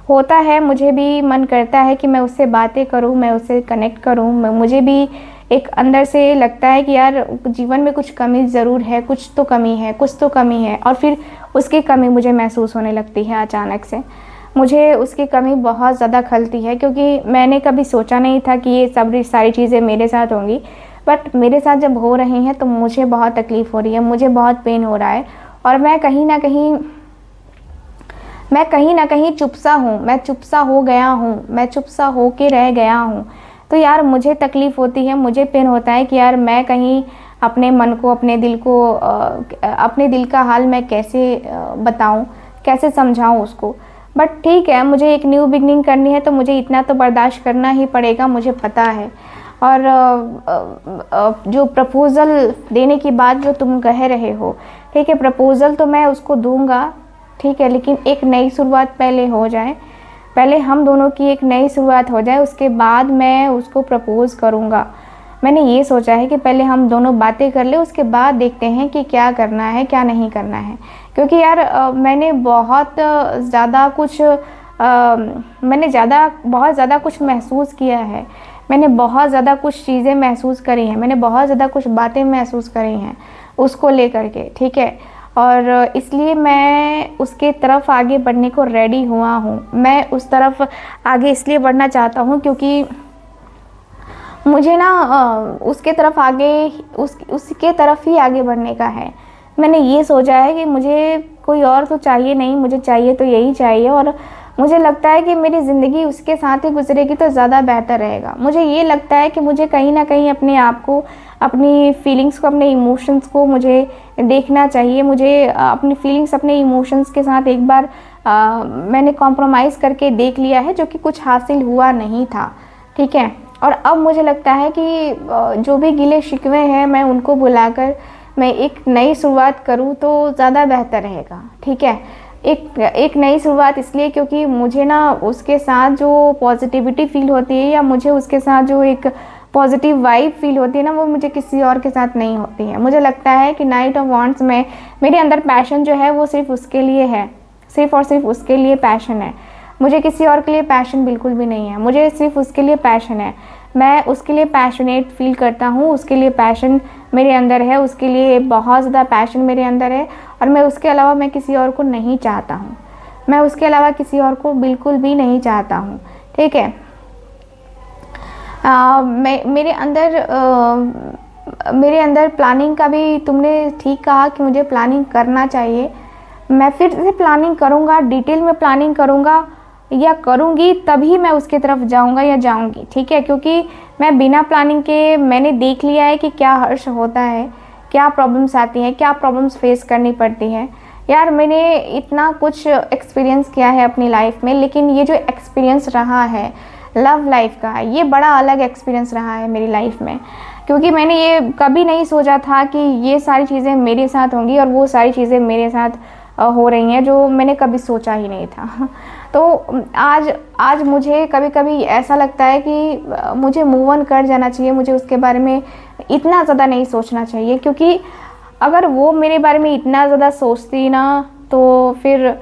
होता है, मुझे भी मन करता है कि मैं उससे बातें करूं, मैं उससे कनेक्ट करूं। मुझे भी एक अंदर से लगता है कि यार जीवन में कुछ कमी ज़रूर है, कुछ तो कमी है, कुछ तो कमी है। और फिर उसकी कमी मुझे महसूस होने लगती है अचानक से। मुझे उसकी कमी बहुत ज़्यादा खलती है, क्योंकि मैंने कभी सोचा नहीं था कि ये सब सारी चीज़ें मेरे साथ होंगी, बट मेरे साथ जब हो रही हैं तो मुझे बहुत तकलीफ़ हो रही है, मुझे बहुत पेन हो रहा है, और मैं कहीं ना कहीं चुप हूँ, मैं चुप हो गया हूँ, मैं चुप हो के रह गया हूँ। तो यार मुझे तकलीफ़ होती है, मुझे पेन होता है कि यार मैं कहीं अपने मन को, अपने दिल को, अपने दिल का हाल मैं कैसे बताऊँ, कैसे समझाऊँ उसको। बट ठीक है, मुझे एक न्यू बिगनिंग करनी है तो मुझे इतना तो बर्दाश्त करना ही पड़ेगा, मुझे पता है। और जो प्रपोज़ल देने की बात जो तुम कह रहे हो, ठीक है, प्रपोज़ल तो मैं उसको दूंगा, ठीक है, लेकिन एक नई शुरुआत पहले हो जाए, पहले हम दोनों की एक नई शुरुआत हो जाए, उसके बाद मैं उसको प्रपोज़ करूँगा। मैंने ये सोचा है कि पहले हम दोनों बातें कर ले, उसके बाद देखते हैं कि क्या करना है क्या नहीं करना है। क्योंकि यार मैंने बहुत ज़्यादा कुछ महसूस किया है, मैंने बहुत ज़्यादा कुछ चीज़ें महसूस करी हैं, मैंने बहुत ज़्यादा कुछ बातें महसूस करी हैं उसको लेकर के, ठीक है। और इसलिए मैं उसके तरफ आगे बढ़ने को रेडी हुआ हूँ। मैं उस तरफ आगे इसलिए बढ़ना चाहता हूँ क्योंकि मुझे ना उसके तरफ ही आगे बढ़ने का है। मैंने ये सोचा है कि मुझे कोई और तो चाहिए नहीं, मुझे चाहिए तो यही चाहिए, और मुझे लगता है कि मेरी ज़िंदगी उसके साथ ही गुजरेगी तो ज़्यादा बेहतर रहेगा। मुझे ये लगता है कि मुझे कहीं ना कहीं अपने आप को, अपनी फीलिंग्स को, अपने इमोशंस को मुझे देखना चाहिए। मुझे अपनी फीलिंग्स, अपने इमोशंस के साथ एक बार मैंने कॉम्प्रोमाइज़ करके देख लिया है, जो कि कुछ हासिल हुआ नहीं था, ठीक है। और अब मुझे लगता है कि जो भी गिले शिकवे हैं मैं उनको भुलाकर मैं एक नई शुरुआत करूँ तो ज़्यादा बेहतर रहेगा, ठीक है। एक नई शुरुआत इसलिए क्योंकि मुझे ना उसके साथ जो पॉजिटिविटी फील होती है, या मुझे उसके साथ जो एक पॉजिटिव वाइब फील होती है ना, वो मुझे किसी और के साथ नहीं होती है। मुझे लगता है कि नाइट ऑफ वांट्स में मेरे अंदर पैशन जो है वो सिर्फ उसके लिए है, सिर्फ और सिर्फ उसके लिए पैशन है। मुझे किसी और के लिए पैशन बिल्कुल भी नहीं है, मुझे सिर्फ उसके लिए पैशन है। मैं उसके लिए पैशनेट फील करता हूँ, उसके लिए पैशन मेरे अंदर है, उसके लिए बहुत ज़्यादा पैशन मेरे अंदर है, और मैं उसके अलावा मैं किसी और को नहीं चाहता हूँ, मैं उसके अलावा किसी और को बिल्कुल भी नहीं चाहता हूँ, ठीक है। मेरे अंदर प्लानिंग का भी, तुमने ठीक कहा कि मुझे प्लानिंग करना चाहिए। मैं फिर से प्लानिंग करूँगा, डिटेल में प्लानिंग करूँगा या करूँगी, तभी मैं उसकी तरफ जाऊँगा या जाऊँगी, ठीक है। क्योंकि मैं बिना प्लानिंग के मैंने देख लिया है कि क्या हर्ष होता है, क्या प्रॉब्लम्स आती हैं, क्या प्रॉब्लम्स फेस करनी पड़ती हैं। यार मैंने इतना कुछ एक्सपीरियंस किया है अपनी लाइफ में, लेकिन ये जो एक्सपीरियंस रहा है लव लाइफ का, ये बड़ा अलग एक्सपीरियंस रहा है मेरी लाइफ में। क्योंकि मैंने ये कभी नहीं सोचा था कि ये सारी चीज़ें मेरे साथ होंगी और वो सारी चीज़ें मेरे साथ हो रही हैं, जो मैंने कभी सोचा ही नहीं था। तो आज मुझे कभी कभी ऐसा लगता है कि मुझे मूव ऑन कर जाना चाहिए, मुझे उसके बारे में इतना ज़्यादा नहीं सोचना चाहिए। क्योंकि अगर वो मेरे बारे में इतना ज़्यादा सोचती ना, तो फिर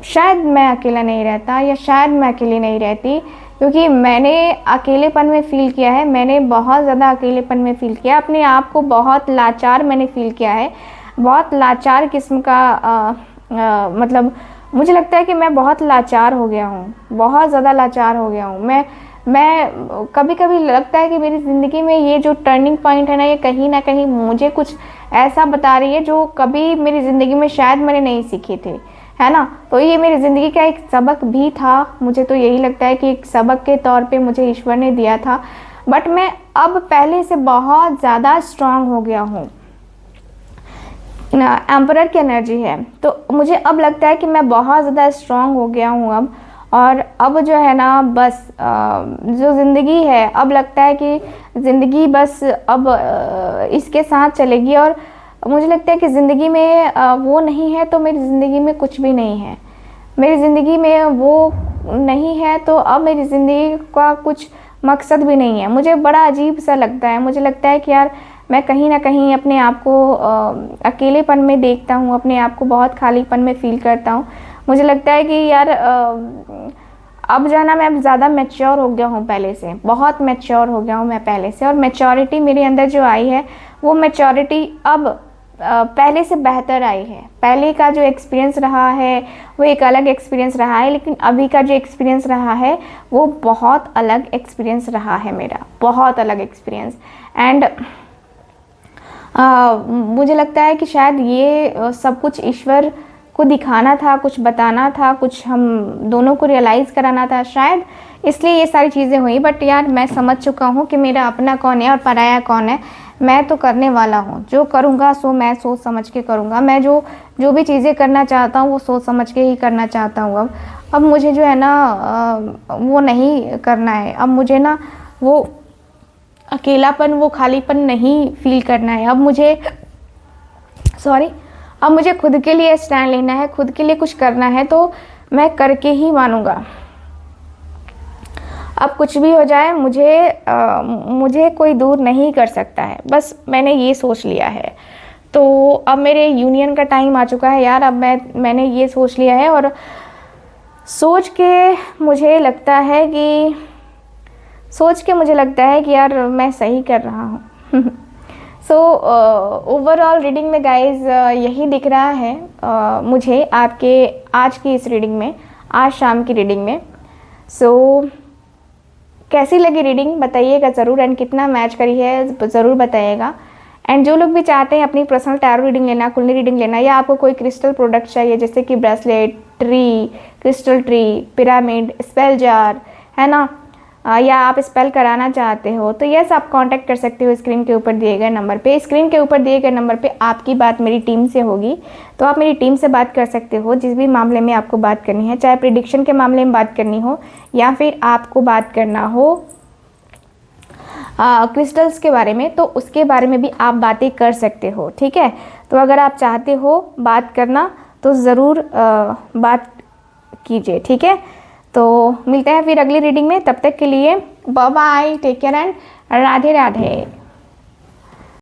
शायद मैं अकेला नहीं रहता, या शायद मैं अकेली नहीं रहती। क्योंकि मैंने अकेलेपन में फ़ील किया है, मैंने बहुत ज़्यादा अकेलेपन में फ़ील किया, अपने आप को बहुत लाचार मैंने फ़ील किया है, बहुत लाचार किस्म का मतलब मुझे लगता है कि मैं बहुत लाचार हो गया हूँ, बहुत ज़्यादा लाचार हो गया हूँ। मैं कभी कभी लगता है कि मेरी ज़िंदगी में ये जो टर्निंग पॉइंट है ना, ये कहीं ना कहीं मुझे कुछ ऐसा बता रही है जो कभी मेरी ज़िंदगी में शायद मैंने नहीं सीखी थी, है ना। तो ये मेरी ज़िंदगी का एक सबक भी था, मुझे तो यही लगता है कि एक सबक के तौर पे मुझे ईश्वर ने दिया था। बट मैं अब पहले से बहुत ज़्यादा स्ट्रांग हो गया हूँ, एम्परर की एनर्जी है, तो मुझे अब लगता है कि मैं बहुत ज़्यादा स्ट्रांग हो गया हूँ अब। और अब जो है ना, बस जो ज़िंदगी है, अब लगता है कि ज़िंदगी बस अब इसके साथ चलेगी। और मुझे लगता है कि ज़िंदगी में वो नहीं है तो मेरी ज़िंदगी में कुछ भी नहीं है, मेरी ज़िंदगी में वो नहीं है तो अब मेरी ज़िंदगी का कुछ मकसद भी नहीं है। मुझे बड़ा अजीब सा लगता है, मुझे लगता है कि यार मैं कहीं ना कहीं अपने आप को अकेलेपन में देखता हूँ, अपने आप को बहुत खालीपन में फ़ील करता हूँ। मुझे लगता है कि यार अब जो है ना, मैं ज़्यादा मैच्योर हो गया हूँ पहले से, बहुत मैच्योर हो गया हूँ मैं पहले से। और मैच्योरिटी मेरे अंदर जो आई है, वो मैच्योरिटी अब पहले से बेहतर आई है। पहले का जो एक्सपीरियंस रहा है वो एक अलग एक्सपीरियंस रहा है, लेकिन अभी का जो एक्सपीरियंस रहा है वो बहुत अलग एक्सपीरियंस रहा है मेरा, बहुत अलग एक्सपीरियंस। एंड मुझे लगता है कि शायद ये सब कुछ ईश्वर को दिखाना था, कुछ बताना था, कुछ हम दोनों को रियलाइज़ कराना था शायद, इसलिए ये सारी चीज़ें हुई। बट यार मैं समझ चुका हूँ कि मेरा अपना कौन है और पराया कौन है। मैं तो करने वाला हूँ, जो करूँगा सो मैं सोच समझ के करूँगा। मैं जो भी चीज़ें करना चाहता हूँ वो सोच समझ के ही करना चाहता हूँ। अब मुझे जो है ना वो नहीं करना है। अब मुझे ना वो अकेलापन, वो खालीपन नहीं फील करना है। अब मुझे खुद के लिए स्टैंड लेना है, खुद के लिए कुछ करना है, तो मैं करके ही मानूंगा। अब कुछ भी हो जाए मुझे कोई दूर नहीं कर सकता है, बस मैंने ये सोच लिया है। तो अब मेरे यूनियन का टाइम आ चुका है यार। अब मैंने ये सोच लिया है और सोच के मुझे लगता है कि यार मैं सही कर रहा हूँ। सो ओवरऑल रीडिंग में गाइज यही दिख रहा है मुझे आपके आज की इस रीडिंग में, आज शाम की रीडिंग में। सो कैसी लगी रीडिंग बताइएगा ज़रूर, एंड कितना मैच करी है ज़रूर बताइएगा। एंड जो लोग भी चाहते हैं अपनी पर्सनल टैरो रीडिंग लेना, कुंडली रीडिंग लेना, या आपको कोई क्रिस्टल प्रोडक्ट चाहिए जैसे कि bracelet, tree, crystal tree, pyramid, spell jar, है ना, या आप स्पेल कराना चाहते हो, तो यस आप कांटेक्ट कर सकते हो स्क्रीन के ऊपर दिए गए नंबर पे। स्क्रीन के ऊपर दिए गए नंबर पे आपकी बात मेरी टीम से होगी, तो आप मेरी टीम से बात कर सकते हो जिस भी मामले में आपको बात करनी है, चाहे प्रिडिक्शन के मामले में बात करनी हो या फिर आपको बात करना हो क्रिस्टल्स के बारे में, तो उसके बारे में भी आप बातें कर सकते हो। ठीक है, तो अगर आप चाहते हो बात करना तो ज़रूर बात कीजिए। ठीक है, तो मिलते हैं फिर अगली रीडिंग में। तब तक के लिए bye bye, take care and Radhe Radhe.